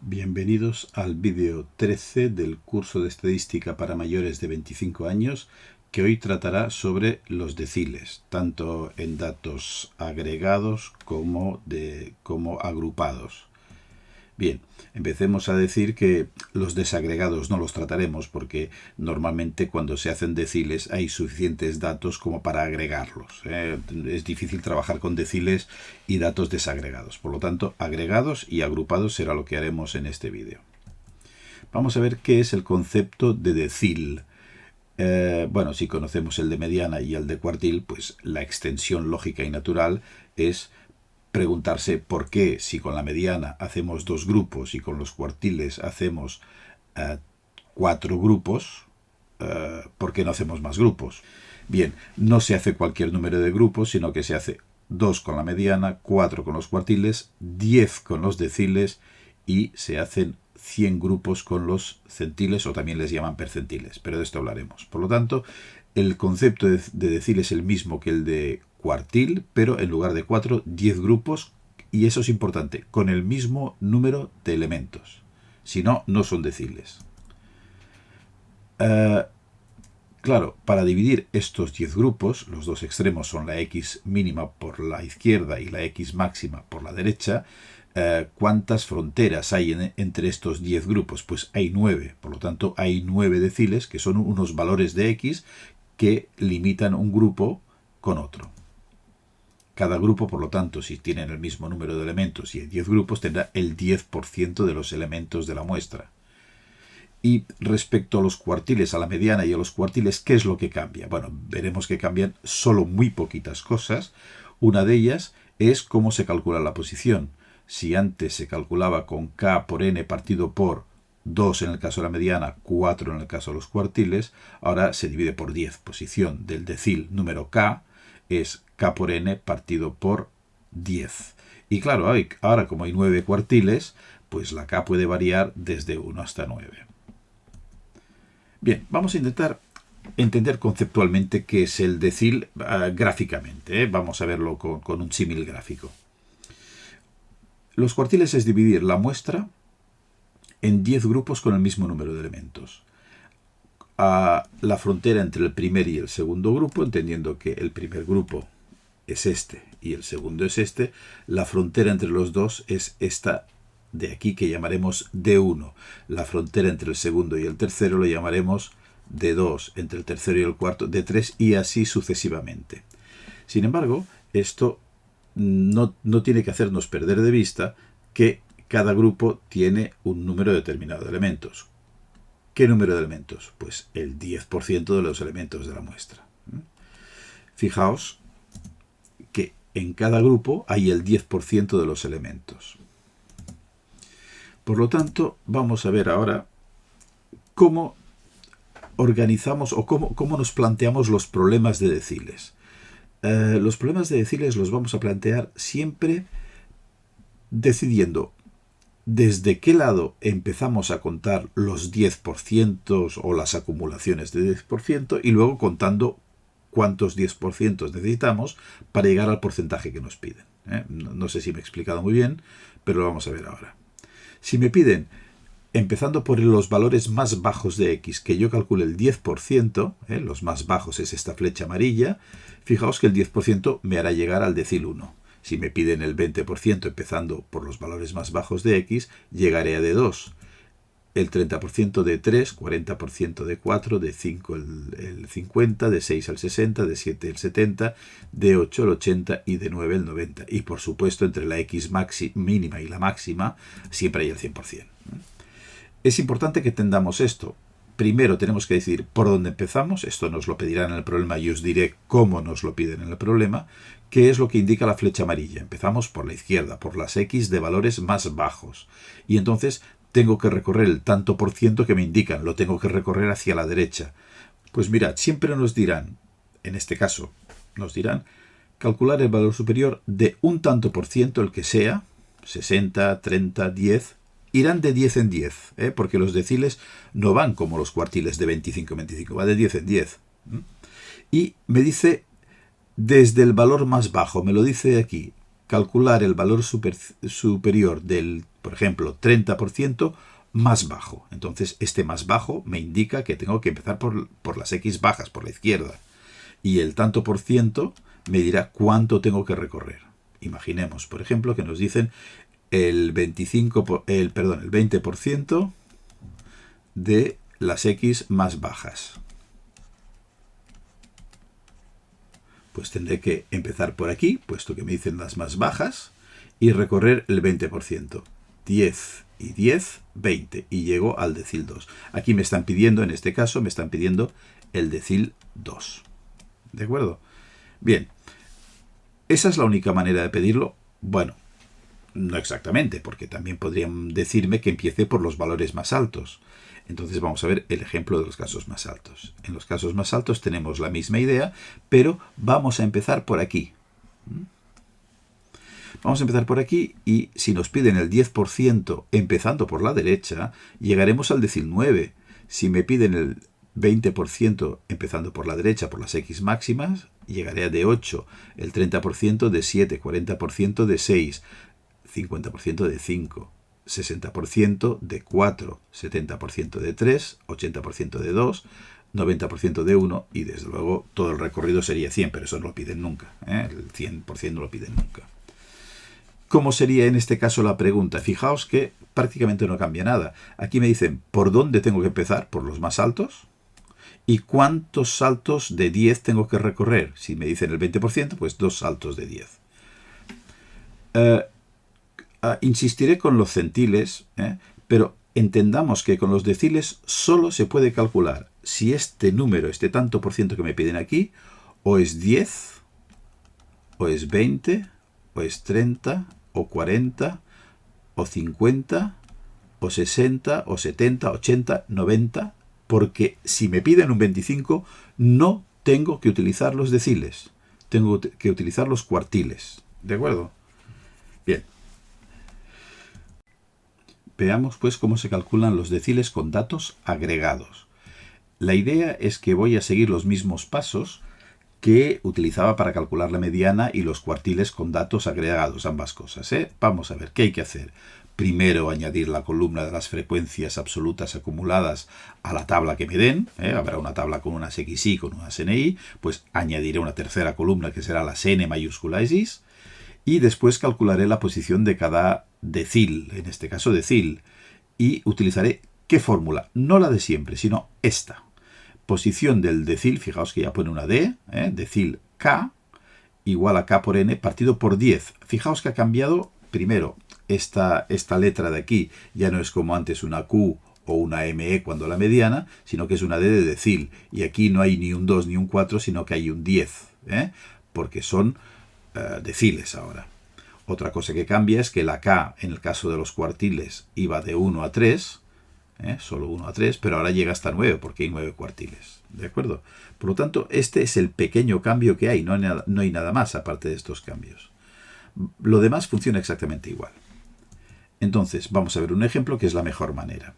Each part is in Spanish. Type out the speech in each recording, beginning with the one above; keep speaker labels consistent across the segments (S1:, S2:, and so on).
S1: Bienvenidos al vídeo 13 del curso de estadística para mayores de 25 años, que hoy tratará sobre los deciles, tanto en datos agregados como agrupados. Bien, empecemos a decir que los desagregados no los trataremos porque normalmente cuando se hacen deciles hay suficientes datos como para agregarlos. Es difícil trabajar con deciles y datos desagregados. Por lo tanto, agregados y agrupados será lo que haremos en este vídeo. Vamos a ver qué es el concepto de decil. Bueno, si conocemos el de mediana y el de cuartil, pues la extensión lógica y natural es preguntarse por qué, si con la mediana hacemos 2 grupos y con los cuartiles hacemos 4 grupos, ¿por qué no hacemos más grupos? Bien, no se hace cualquier número de grupos, sino que se hace 2 con la mediana, 4 con los cuartiles, 10 con los deciles y se hacen 100 grupos con los centiles, o también les llaman percentiles, pero de esto hablaremos. Por lo tanto, el concepto de decil es el mismo que el de cuartil, pero en lugar de 4, 10 grupos, y eso es importante, con el mismo número de elementos. Si no, no son deciles. Claro, para dividir estos 10 grupos, los dos extremos son la x mínima por la izquierda y la x máxima por la derecha. ¿Cuántas fronteras hay entre estos 10 grupos? Pues hay 9, por lo tanto hay 9 deciles, que son unos valores de x que limitan un grupo con otro. Cada grupo, por lo tanto, si tienen el mismo número de elementos y hay 10 grupos, tendrá el 10% de los elementos de la muestra. Y respecto a los cuartiles, a la mediana y a los cuartiles, ¿qué es lo que cambia? Bueno, veremos que cambian solo muy poquitas cosas. Una de ellas es cómo se calcula la posición. Si antes se calculaba con k por n partido por 2 en el caso de la mediana, 4 en el caso de los cuartiles, ahora se divide por 10. Posición del decil número k es k por n partido por 10. Y claro, ahora como hay 9 cuartiles, pues la k puede variar desde 1 hasta 9. Bien, vamos a intentar entender conceptualmente qué es el decil gráficamente. Vamos a verlo con un símil gráfico. Los cuartiles es dividir la muestra en 10 grupos con el mismo número de elementos. La frontera entre el primer y el segundo grupo, entendiendo que el primer grupo es este y el segundo es este, la frontera entre los dos es esta de aquí, que llamaremos D1. La frontera entre el segundo y el tercero lo llamaremos D2, entre el tercero y el cuarto D3, y así sucesivamente. Sin embargo, esto no tiene que hacernos perder de vista que cada grupo tiene un número determinado de elementos. ¿Qué número de elementos? Pues el 10% de los elementos de la muestra. Fijaos que en cada grupo hay el 10% de los elementos. Por lo tanto, vamos a ver ahora cómo organizamos o cómo nos planteamos los problemas de deciles. Los problemas de deciles los vamos a plantear siempre decidiendo desde qué lado empezamos a contar los 10% o las acumulaciones de 10% y luego contando cuántos 10% necesitamos para llegar al porcentaje que nos piden. No sé si me he explicado muy bien, pero lo vamos a ver ahora. Si me piden, empezando por los valores más bajos de x, que yo calcule el 10%, los más bajos es esta flecha amarilla, fijaos que el 10% me hará llegar al decil 1. Si me piden el 20%, empezando por los valores más bajos de x, llegaré a D2. El 30% de 3, 40% de 4, de 5 el 50, de 6 al 60, de 7 el 70, de 8 el 80 y de 9 el 90. Y por supuesto, entre la x mínima y la máxima, siempre hay el 100%. Es importante que entendamos esto. Primero tenemos que decir por dónde empezamos. Esto nos lo pedirán en el problema y os diré cómo nos lo piden en el problema. ¿Qué es lo que indica la flecha amarilla? Empezamos por la izquierda, por las x de valores más bajos. Y entonces tengo que recorrer el tanto por ciento que me indican. Lo tengo que recorrer hacia la derecha. Pues mirad, siempre nos dirán, en este caso, nos dirán calcular el valor superior de un tanto por ciento, el que sea, 60, 30, 10, irán de 10 en 10, porque los deciles no van como los cuartiles de 25 en 25, va de 10 en 10. Y me dice desde el valor más bajo, me lo dice aquí, calcular el valor superior del Por ejemplo, 30% más bajo. Entonces, este más bajo me indica que tengo que empezar por las X bajas, por la izquierda. Y el tanto por ciento me dirá cuánto tengo que recorrer. Imaginemos, por ejemplo, que nos dicen el 20% de las X más bajas. Pues tendré que empezar por aquí, puesto que me dicen las más bajas, y recorrer el 20%. 10 y 10, 20. Y llego al decil 2. Aquí me están pidiendo, en este caso, me están pidiendo el decil 2. ¿De acuerdo? Bien. ¿Esa es la única manera de pedirlo? Bueno, no exactamente, porque también podrían decirme que empiece por los valores más altos. Entonces vamos a ver el ejemplo de los casos más altos. En los casos más altos tenemos la misma idea, pero vamos a empezar por aquí. Vamos a empezar por aquí y si nos piden el 10% empezando por la derecha, llegaremos al decil 9. Si me piden el 20% empezando por la derecha, por las X máximas, llegaré a de 8, el 30% de 7, 40% de 6, 50% de 5, 60% de 4, 70% de 3, 80% de 2, 90% de 1 y desde luego todo el recorrido sería 100, pero eso no lo piden nunca. El 100% no lo piden nunca. ¿Cómo sería en este caso la pregunta? Fijaos que prácticamente no cambia nada. Aquí me dicen por dónde tengo que empezar, por los más altos, y cuántos saltos de 10 tengo que recorrer. Si me dicen el 20%, pues 2 saltos de 10. Insistiré con los centiles, pero entendamos que con los deciles solo se puede calcular si este número, este tanto por ciento que me piden aquí, o es 10, o es 20, o es 30, o 40, o 50, o 60, o 70, 80, 90, porque si me piden un 25, no tengo que utilizar los deciles, tengo que utilizar los cuartiles. ¿De acuerdo? Bien. Veamos pues cómo se calculan los deciles con datos agregados. La idea es que voy a seguir los mismos pasos que utilizaba para calcular la mediana y los cuartiles con datos agregados, ambas cosas. Vamos a ver qué hay que hacer. Primero añadir la columna de las frecuencias absolutas acumuladas a la tabla que me den. Habrá una tabla con unas XY, con unas NI, pues añadiré una tercera columna que será las N mayúsculas Y. Y después calcularé la posición de cada decil, en este caso decil, y utilizaré ¿qué fórmula? No la de siempre, sino esta. Posición del decil, fijaos que ya pone una D, decil K, igual a K por N, partido por 10. Fijaos que ha cambiado, primero, esta letra de aquí ya no es como antes una Q o una ME cuando la mediana, sino que es una D de decil. Y aquí no hay ni un 2 ni un 4, sino que hay un 10, porque son deciles ahora. Otra cosa que cambia es que la K, en el caso de los cuartiles, iba de 1 a 3, solo 1 a 3, pero ahora llega hasta 9 porque hay 9 cuartiles. ¿De acuerdo? Por lo tanto, este es el pequeño cambio que hay, no hay nada más aparte de estos cambios. Lo demás funciona exactamente igual. Entonces, vamos a ver un ejemplo que es la mejor manera.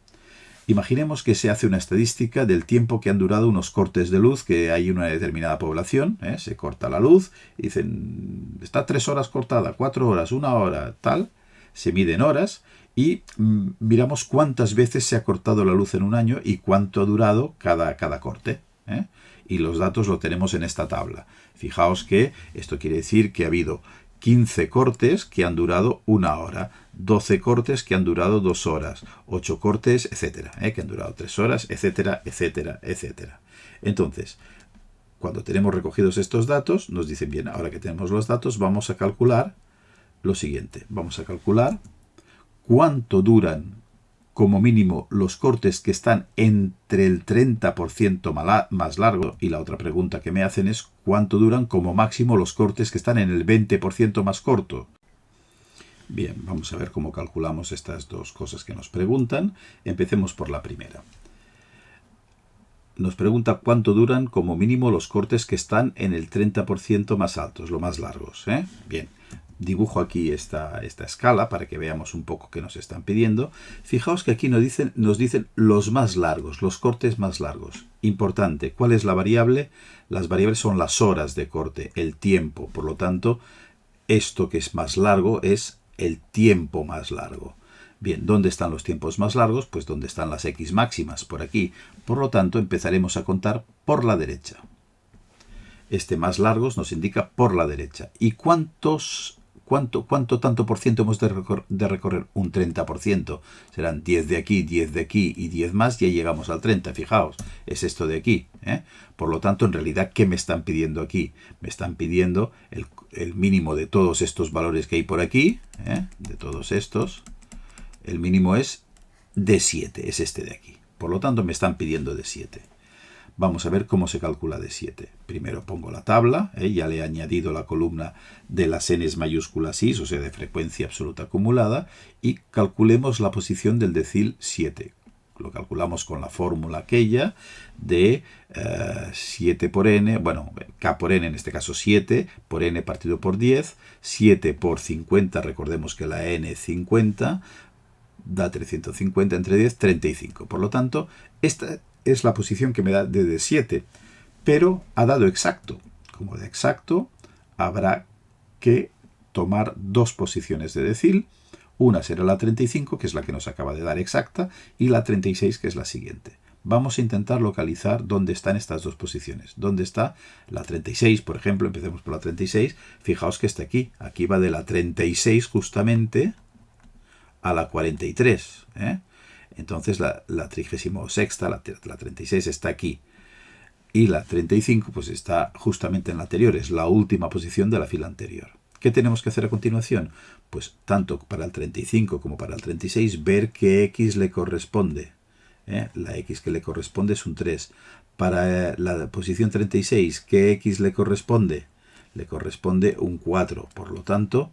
S1: Imaginemos que se hace una estadística del tiempo que han durado unos cortes de luz que hay en una determinada población. Se corta la luz, dicen, está 3 horas cortada, 4 horas, 1 hora, tal. Se miden horas y miramos cuántas veces se ha cortado la luz en un año y cuánto ha durado cada corte. Y los datos lo tenemos en esta tabla. Fijaos que esto quiere decir que ha habido 15 cortes que han durado 1 hora, 12 cortes que han durado 2 horas, 8 cortes, etcétera, que han durado 3 horas, etcétera, etcétera, etcétera. Entonces, cuando tenemos recogidos estos datos, nos dicen, bien, ahora que tenemos los datos, vamos a calcular lo siguiente. Vamos a calcular cuánto duran como mínimo los cortes que están entre el 30% más largo, y la otra pregunta que me hacen es cuánto duran como máximo los cortes que están en el 20% más corto. Bien, vamos a ver cómo calculamos estas dos cosas que nos preguntan. Empecemos por la primera. Nos pregunta cuánto duran como mínimo los cortes que están en el 30% más altos, los más largos. Bien. Dibujo aquí esta escala para que veamos un poco qué nos están pidiendo. Fijaos que aquí nos dicen los más largos, los cortes más largos. Importante, ¿cuál es la variable? Las variables son las horas de corte, el tiempo. Por lo tanto, esto que es más largo es el tiempo más largo. Bien, ¿dónde están los tiempos más largos? Pues donde están las x máximas, por aquí. Por lo tanto, empezaremos a contar por la derecha. Este más largos nos indica por la derecha. ¿Y cuánto tanto por ciento hemos de recorrer? Un 30%. Serán 10 de aquí y 10 más, y ya llegamos al 30. Fijaos, es esto de aquí. Por lo tanto, en realidad, ¿qué me están pidiendo aquí? Me están pidiendo el mínimo de todos estos valores que hay por aquí, de todos estos. El mínimo es de 7, es este de aquí. Por lo tanto, me están pidiendo de 7. Vamos a ver cómo se calcula de 7. Primero pongo la tabla, ya le he añadido la columna de las n's mayúsculas is, o sea, de frecuencia absoluta acumulada, y calculemos la posición del decil 7. Lo calculamos con la fórmula aquella de 7 por n, bueno, k por n, en este caso 7, por n partido por 10, 7 por 50, recordemos que la n es 50, da 350 entre 10, 35. Por lo tanto, esta es la posición que me da de 7, pero ha dado exacto. Como de exacto, habrá que tomar dos posiciones de decil. Una será la 35, que es la que nos acaba de dar exacta, y la 36, que es la siguiente. Vamos a intentar localizar dónde están estas dos posiciones. ¿Dónde está la 36, por ejemplo? Empecemos por la 36. Fijaos que está aquí. Aquí va de la 36 justamente a la 43. Entonces la 36ª, la 36 está aquí. Y la 35 pues está justamente en la anterior, es la última posición de la fila anterior. ¿Qué tenemos que hacer a continuación? Pues tanto para el 35 como para el 36, ver qué x le corresponde. La x que le corresponde es un 3. Para la posición 36, ¿qué x le corresponde? Le corresponde un 4. Por lo tanto,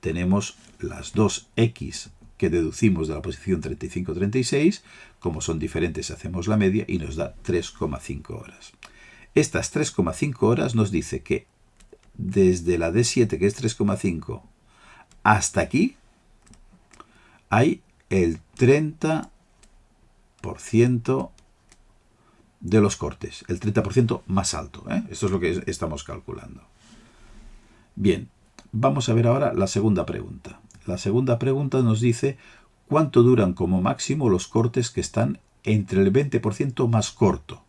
S1: tenemos las dos x que deducimos de la posición 35-36, como son diferentes hacemos la media y nos da 3,5 horas. Estas 3,5 horas nos dice que desde la D7, que es 3,5, hasta aquí hay el 30% de los cortes, el 30% más alto. Esto es lo que estamos calculando. Bien, vamos a ver ahora la segunda pregunta. La segunda pregunta nos dice cuánto duran como máximo los cortes que están entre el 20% más corto.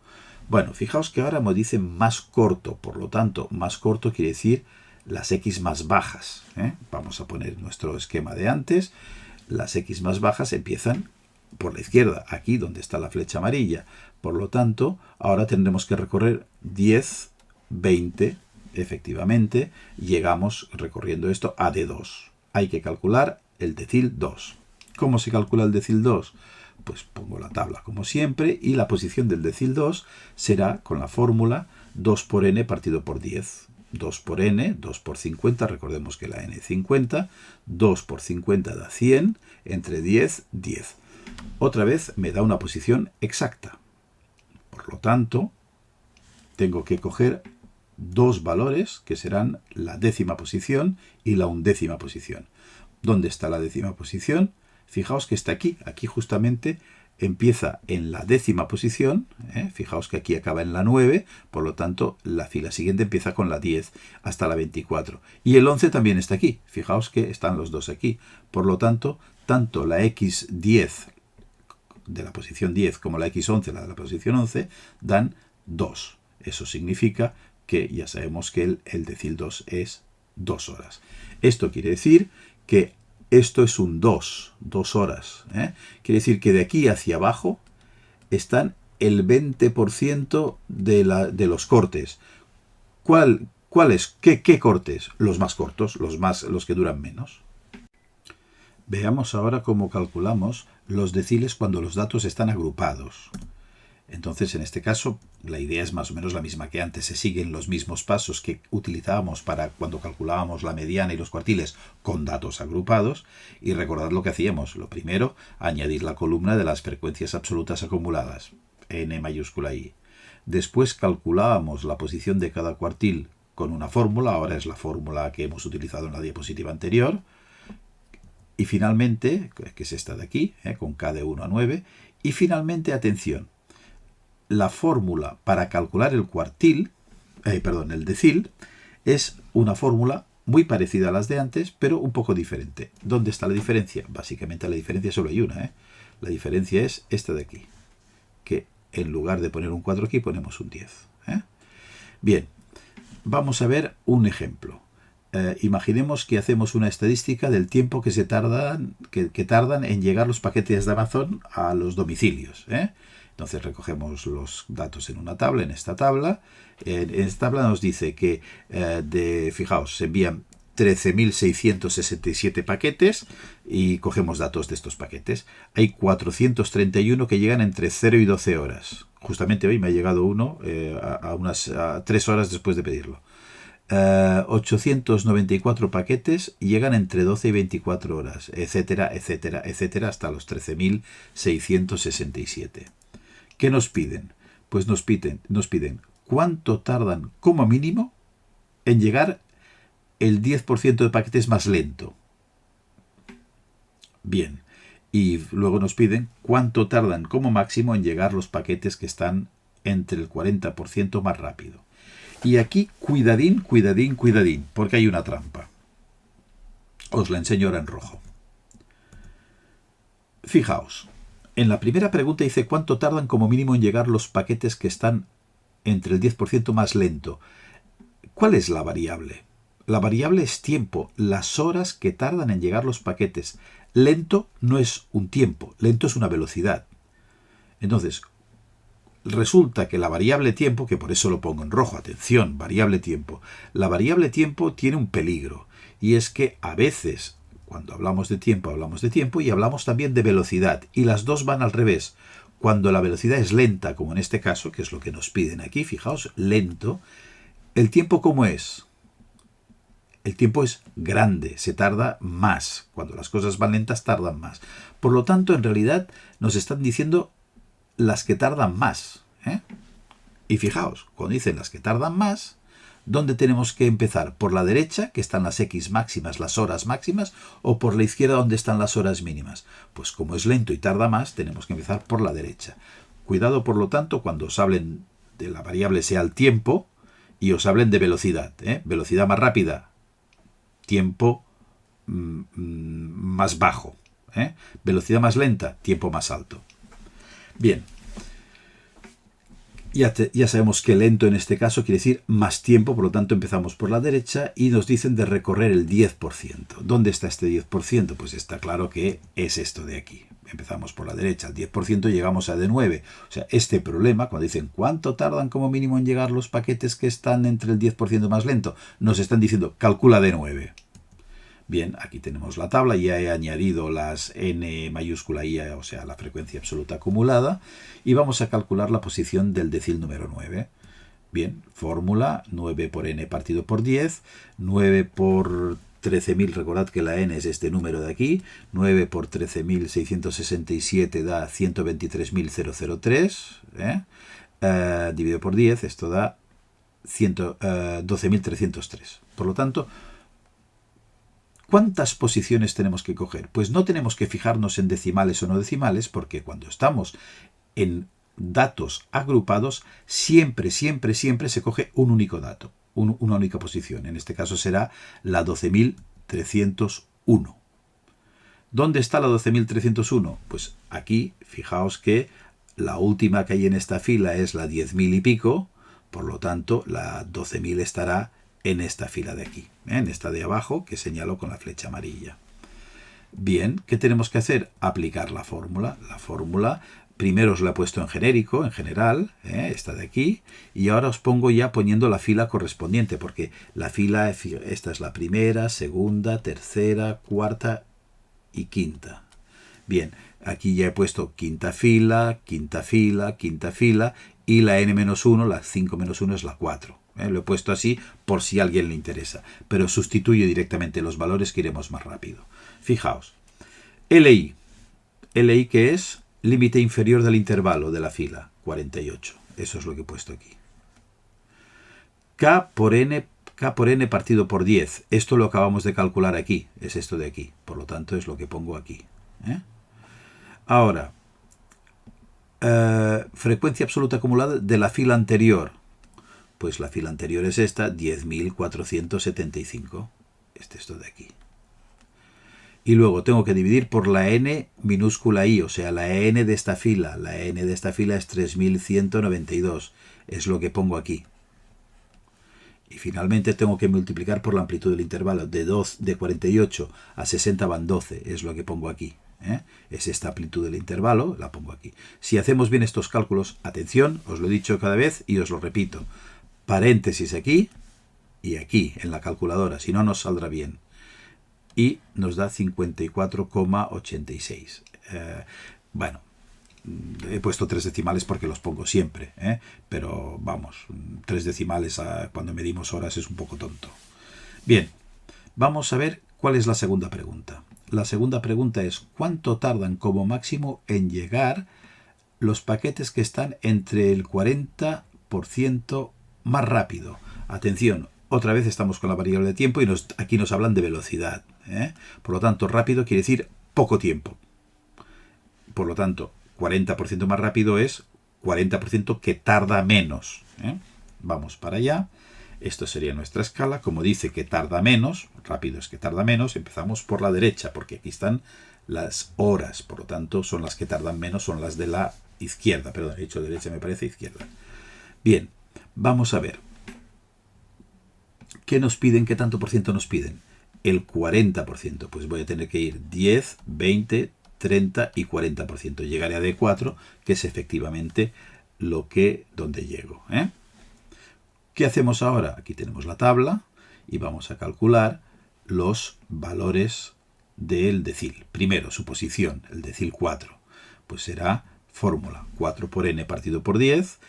S1: Bueno, fijaos que ahora me dice más corto, por lo tanto, más corto quiere decir las x más bajas. Vamos a poner nuestro esquema de antes. Las x más bajas empiezan por la izquierda, aquí donde está la flecha amarilla. Por lo tanto, ahora tendremos que recorrer 10, 20, efectivamente, llegamos recorriendo esto a D2. Hay que calcular el decil 2. ¿Cómo se calcula el decil 2? Pues pongo la tabla como siempre y la posición del decil 2 será con la fórmula 2 por n partido por 10. 2 por n, 2 por 50, recordemos que la n es 50, 2 por 50 da 100, entre 10, 10. Otra vez me da una posición exacta. Por lo tanto, tengo que coger dos valores que serán la décima posición y la undécima posición. ¿Dónde está la décima posición? Fijaos que está aquí. Aquí justamente empieza en la décima posición. Fijaos que aquí acaba en la 9. Por lo tanto, la fila siguiente empieza con la 10 hasta la 24. Y el 11 también está aquí. Fijaos que están los dos aquí. Por lo tanto, tanto la x10 de la posición 10 como la x11, la de la posición 11, dan 2. Eso significa que ya sabemos que el decil 2 es 2 horas. Esto quiere decir que esto es un 2 horas. Quiere decir que de aquí hacia abajo están el 20% de los cortes. ¿Cuáles? ¿Qué cortes? Los más cortos, los que duran menos. Veamos ahora cómo calculamos los deciles cuando los datos están agrupados. Entonces, en este caso, la idea es más o menos la misma que antes. Se siguen los mismos pasos que utilizábamos para cuando calculábamos la mediana y los cuartiles con datos agrupados. Y recordad lo que hacíamos. Lo primero, añadir la columna de las frecuencias absolutas acumuladas, n mayúscula i. Después calculábamos la posición de cada cuartil con una fórmula. Ahora es la fórmula que hemos utilizado en la diapositiva anterior. Y finalmente, que es esta de aquí, con k de 1 a 9. Y finalmente, atención, la fórmula para calcular el decil es una fórmula muy parecida a las de antes, pero un poco diferente. ¿Dónde está la diferencia? Básicamente la diferencia solo hay una, ¿eh? La diferencia es esta de aquí, que en lugar de poner un 4 aquí ponemos un 10. ¿Eh? Bien, vamos a ver un ejemplo. Imaginemos que hacemos una estadística del tiempo que tardan en llegar los paquetes de Amazon a los domicilios. Entonces recogemos los datos en una tabla, en esta tabla. En esta tabla nos dice que, fijaos, se envían 13.667 paquetes y cogemos datos de estos paquetes. Hay 431 que llegan entre 0 y 12 horas. Justamente hoy me ha llegado uno a 3 horas después de pedirlo. 894 paquetes llegan entre 12 y 24 horas, etcétera, etcétera, etcétera, hasta los 13.667. ¿Qué nos piden? Pues nos piden cuánto tardan como mínimo en llegar el 10% de paquetes más lento. Bien. Y luego nos piden cuánto tardan como máximo en llegar los paquetes que están entre el 40% más rápido. Y aquí, cuidadín, cuidadín, cuidadín, porque hay una trampa. Os la enseño ahora en rojo. Fijaos, en la primera pregunta dice cuánto tardan como mínimo en llegar los paquetes que están entre el 10% más lento. ¿Cuál es la variable? La variable es tiempo, las horas que tardan en llegar los paquetes. Lento no es un tiempo, lento es una velocidad. Entonces, resulta que la variable tiempo, que por eso lo pongo en rojo, atención, variable tiempo, la variable tiempo tiene un peligro, y es que a veces, cuando hablamos de tiempo y hablamos también de velocidad, y las dos van al revés. Cuando la velocidad es lenta, como en este caso, que es lo que nos piden aquí, fijaos, lento, ¿el tiempo cómo es? El tiempo es grande, se tarda más. Cuando las cosas van lentas, tardan más. Por lo tanto, en realidad, nos están diciendo las que tardan más. Y fijaos, cuando dicen las que tardan más, ¿dónde tenemos que empezar? ¿Por la derecha, que están las X máximas, las horas máximas, o por la izquierda, donde están las horas mínimas? Pues como es lento y tarda más, tenemos que empezar por la derecha. Cuidado, por lo tanto, cuando os hablen de la variable sea el tiempo y os hablen de velocidad. Velocidad más rápida, tiempo más bajo. Velocidad más lenta, tiempo más alto. Bien, ya sabemos que lento en este caso quiere decir más tiempo, por lo tanto empezamos por la derecha y nos dicen de recorrer el 10%. ¿Dónde está este 10%? Pues está claro que es esto de aquí. Empezamos por la derecha, al 10% llegamos a D9. O sea, este problema, cuando dicen ¿cuánto tardan como mínimo en llegar los paquetes que están entre el 10% más lento? Nos están diciendo calcula D9. Bien, aquí tenemos la tabla, ya he añadido las n mayúscula i, o sea, la frecuencia absoluta acumulada, y vamos a calcular la posición del decil número 9. Bien, fórmula 9 por n partido por 10, 9 por 13.000, recordad que la n es este número de aquí, 9 por 13.667 da 123.003, dividido por 10, esto da 12.303. Por lo tanto, ¿cuántas posiciones tenemos que coger? Pues no tenemos que fijarnos en decimales o no decimales, porque cuando estamos en datos agrupados, siempre se coge un único dato, una única posición. En este caso será la 12.301. ¿Dónde está la 12.301? Pues aquí, fijaos que la última que hay en esta fila es la 10.000 y pico, por lo tanto la 12.000 estará en esta fila de aquí, en esta de abajo que señalo con la flecha amarilla. Bien, ¿qué tenemos que hacer? Aplicar la fórmula. La fórmula primero os la he puesto en genérico, en general, esta de aquí, y ahora os pongo ya poniendo la fila correspondiente, porque la fila, esta es la primera, segunda, tercera, cuarta y quinta. Bien, aquí ya he puesto quinta fila, quinta fila, quinta fila, y la n-1, la 5-1 es la 4. Lo he puesto así por si a alguien le interesa, pero sustituyo directamente los valores que iremos más rápido. Fijaos, LI que es límite inferior del intervalo de la fila, 48. Eso es lo que he puesto aquí. K por n partido por 10. Esto lo acabamos de calcular aquí, es esto de aquí. Por lo tanto, es lo que pongo aquí. Ahora, frecuencia absoluta acumulada de la fila anterior. Pues la fila anterior es esta, 10.475. esto de aquí. Y luego tengo que dividir por la n minúscula i, o sea, la n de esta fila. La n de esta fila es 3192, es lo que pongo aquí. Y finalmente tengo que multiplicar por la amplitud del intervalo. De 48 a 60 van 12, es lo que pongo aquí. Es esta amplitud del intervalo, la pongo aquí. Si hacemos bien estos cálculos, atención, os lo he dicho cada vez y os lo repito. Paréntesis aquí y aquí en la calculadora, si no nos saldrá bien. Y nos da 54,86. Bueno, he puesto 3 decimales porque los pongo siempre, pero vamos, 3 decimales cuando medimos horas es un poco tonto. Bien, vamos a ver cuál es la segunda pregunta. La segunda pregunta es ¿cuánto tardan como máximo en llegar los paquetes que están entre el 40% más rápido? Atención, otra vez estamos con la variable de tiempo y aquí nos hablan de velocidad. Por lo tanto, rápido quiere decir poco tiempo. Por lo tanto, 40% más rápido es 40% que tarda menos. Vamos para allá. Esto sería nuestra escala. Como dice que tarda menos, rápido es que tarda menos, empezamos por la derecha, porque aquí están las horas. Por lo tanto, son las que tardan menos, son las de la izquierda. Perdón, he dicho derecha, me parece izquierda. Bien, vamos a ver. ¿Qué nos piden? ¿Qué tanto por ciento nos piden? El 40%. Pues voy a tener que ir 10, 20, 30 y 40%. Llegaré a D4, que es efectivamente donde llego. ¿Qué hacemos ahora? Aquí tenemos la tabla y vamos a calcular los valores del decil. Primero, su posición, el decil 4. Pues será fórmula 4 por n partido por 10,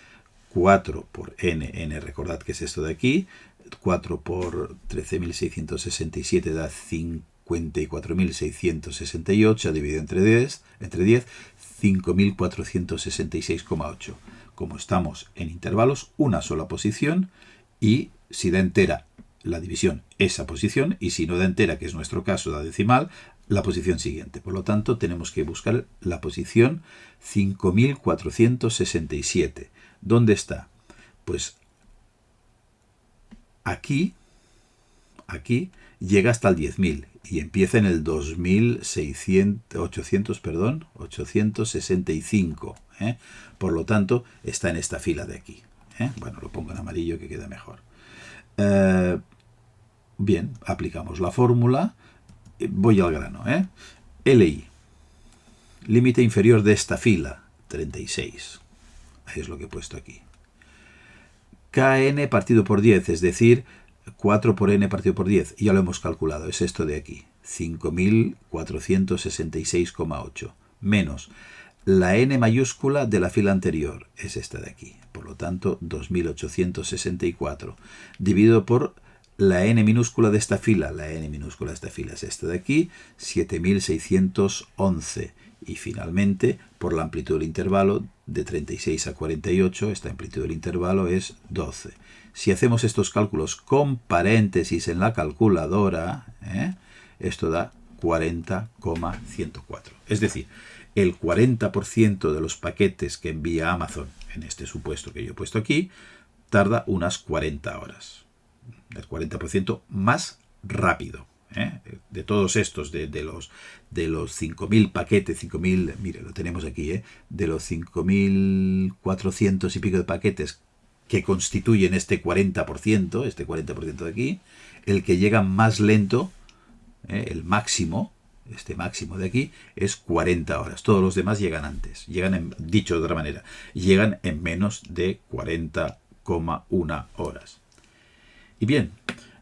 S1: 4 por n recordad que es esto de aquí, 4 por 13.667 da 54.668 dividido entre 10, 5.466,8. Como estamos en intervalos, una sola posición, y si da entera la división, esa posición, y si no da entera, que es nuestro caso, da decimal, la posición siguiente. Por lo tanto, tenemos que buscar la posición 5.467. ¿Dónde está? Pues aquí llega hasta el 10.000 y empieza en el 865. Por lo tanto, está en esta fila de aquí. Bueno, lo pongo en amarillo que queda mejor. Bien, aplicamos la fórmula. Voy al grano. LI, límite inferior de esta fila, 36. Es lo que he puesto aquí. KN partido por 10, es decir, 4 por n partido por 10. Ya lo hemos calculado, es esto de aquí. 5.466,8. Menos la n mayúscula de la fila anterior, es esta de aquí. Por lo tanto, 2.864. Dividido por la n minúscula de esta fila. La n minúscula de esta fila es esta de aquí. 7.611. Y finalmente, por la amplitud del intervalo, de 36 a 48, esta amplitud del intervalo es 12. Si hacemos estos cálculos con paréntesis en la calculadora, esto da 40,104. Es decir, el 40% de los paquetes que envía Amazon, en este supuesto que yo he puesto aquí, tarda unas 40 horas. El 40% más rápido. De todos estos, de los 5.000 paquetes, 5.000, mire, lo tenemos aquí, de los 5.400 y pico de paquetes que constituyen este 40% de aquí, el que llega más lento, el máximo, este máximo de aquí, es 40 horas. Todos los demás llegan antes, dicho de otra manera, llegan en menos de 40,1 horas. Y bien,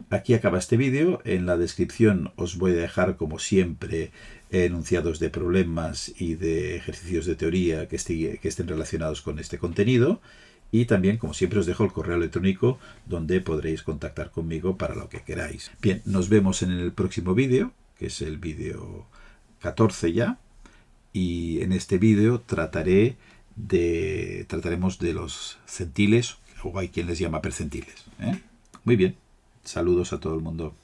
S1: aquí acaba este vídeo. En la descripción os voy a dejar, como siempre, enunciados de problemas y de ejercicios de teoría que estén relacionados con este contenido. Y también, como siempre, os dejo el correo electrónico donde podréis contactar conmigo para lo que queráis. Bien, nos vemos en el próximo vídeo, que es el vídeo 14 ya. Y en este vídeo trataremos de los centiles, o hay quien les llama percentiles. Muy bien. Saludos a todo el mundo.